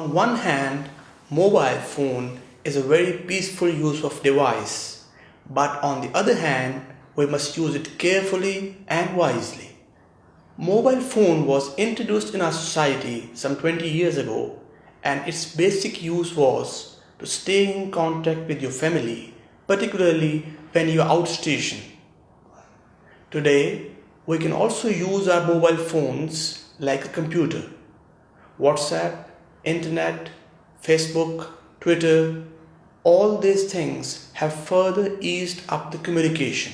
On one hand, mobile phone is a very peaceful use of device, but on the other hand, we must use it carefully and wisely. Mobile phone was introduced in our society some 20 years ago, and its basic use was to stay in contact with your family, particularly when you are outstation. Today, we can also use our mobile phones like a computer. WhatsApp, Internet, Facebook, Twitter, all these things have further eased up the communication.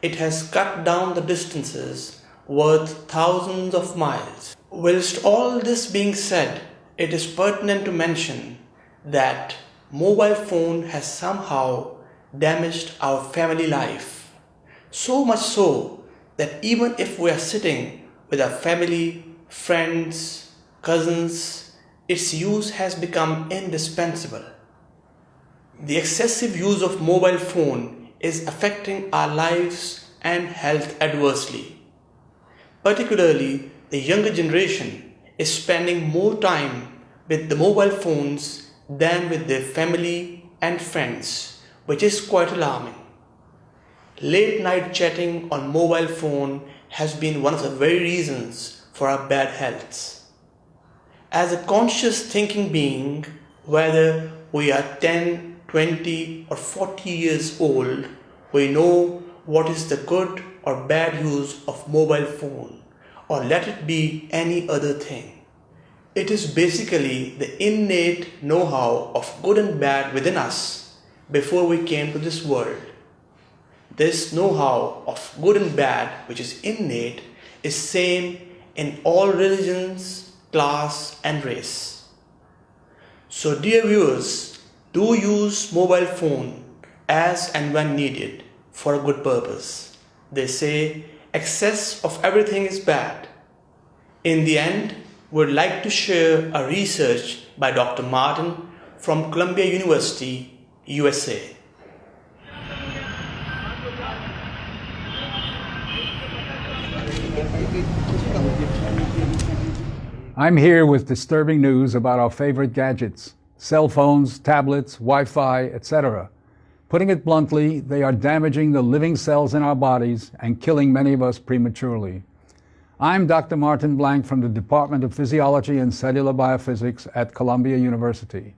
It has cut down the distances worth thousands of miles. Whilst all this being said, it is pertinent to mention that mobile phone has somehow damaged our family life. So much so that even if we are sitting with our family, friends, cousins, its use has become indispensable. The excessive use of mobile phone is affecting our lives and health adversely. Particularly, the younger generation is spending more time with the mobile phones than with their family and friends, which is quite alarming. Late night chatting on mobile phone has been one of the very reasons for our bad health. As a conscious thinking being, whether we are 10, 20 or 40 years old, we know what is the good or bad use of mobile phone, or let it be any other thing. It is basically the innate know-how of good and bad within us before we came to this world. This know-how of good and bad, which is innate, is same in all religions, class and race. So dear viewers, do use mobile phone as and when needed for a good purpose. They say excess of everything is bad. In the end, we'd like to share a research by Dr. Martin from Columbia University, USA. I'm here with disturbing news about our favorite gadgets, cell phones, tablets, Wi-Fi, etc. Putting it bluntly, they are damaging the living cells in our bodies and killing many of us prematurely. I'm Dr. Martin Blank from the Department of Physiology and Cellular Biophysics at Columbia University.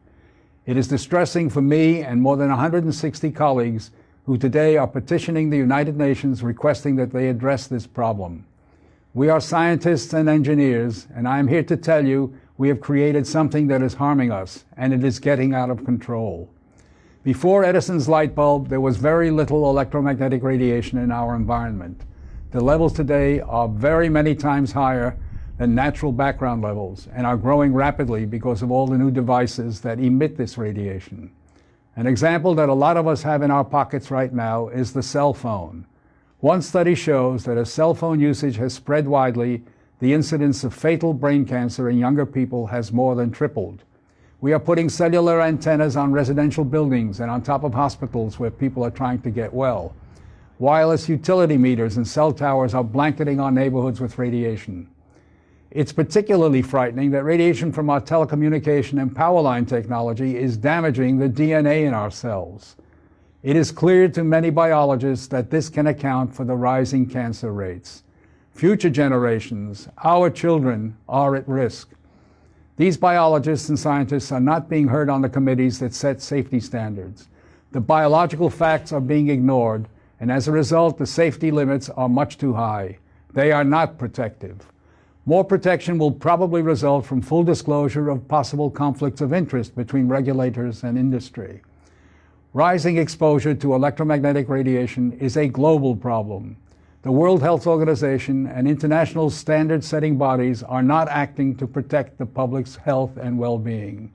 It is distressing for me and more than 160 colleagues who today are petitioning the United Nations requesting that they address this problem. We are scientists and engineers, and I am here to tell you we have created something that is harming us, and it is getting out of control. Before Edison's light bulb, there was very little electromagnetic radiation in our environment. The levels today are very many times higher than natural background levels and are growing rapidly because of all the new devices that emit this radiation. An example that a lot of us have in our pockets right now is the cell phone. One study shows that as cell phone usage has spread widely, the incidence of fatal brain cancer in younger people has more than tripled. We are putting cellular antennas on residential buildings and on top of hospitals where people are trying to get well. Wireless utility meters and cell towers are blanketing our neighborhoods with radiation. It's particularly frightening that radiation from our telecommunication and power line technology is damaging the DNA in our cells. It is clear to many biologists that this can account for the rising cancer rates. Future generations, our children, are at risk. These biologists and scientists are not being heard on the committees that set safety standards. The biological facts are being ignored, and as a result, the safety limits are much too high. They are not protective. More protection will probably result from full disclosure of possible conflicts of interest between regulators and industry. Rising exposure to electromagnetic radiation is a global problem. The World Health Organization and international standard-setting bodies are not acting to protect the public's health and well-being.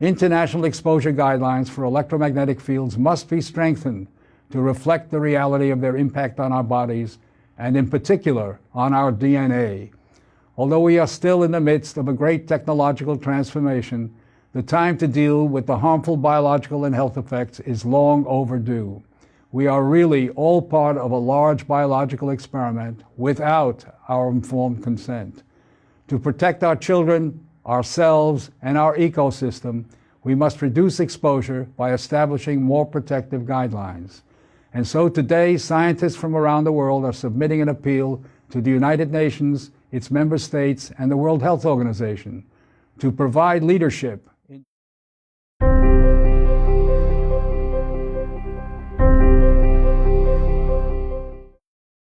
International exposure guidelines for electromagnetic fields must be strengthened to reflect the reality of their impact on our bodies, and in particular, on our DNA. Although we are still in the midst of a great technological transformation, the time to deal with the harmful biological and health effects is long overdue. We are really all part of a large biological experiment without our informed consent. To protect our children, ourselves, and our ecosystem, we must reduce exposure by establishing more protective guidelines. And so today, scientists from around the world are submitting an appeal to the United Nations, its member states, and the World Health Organization to provide leadership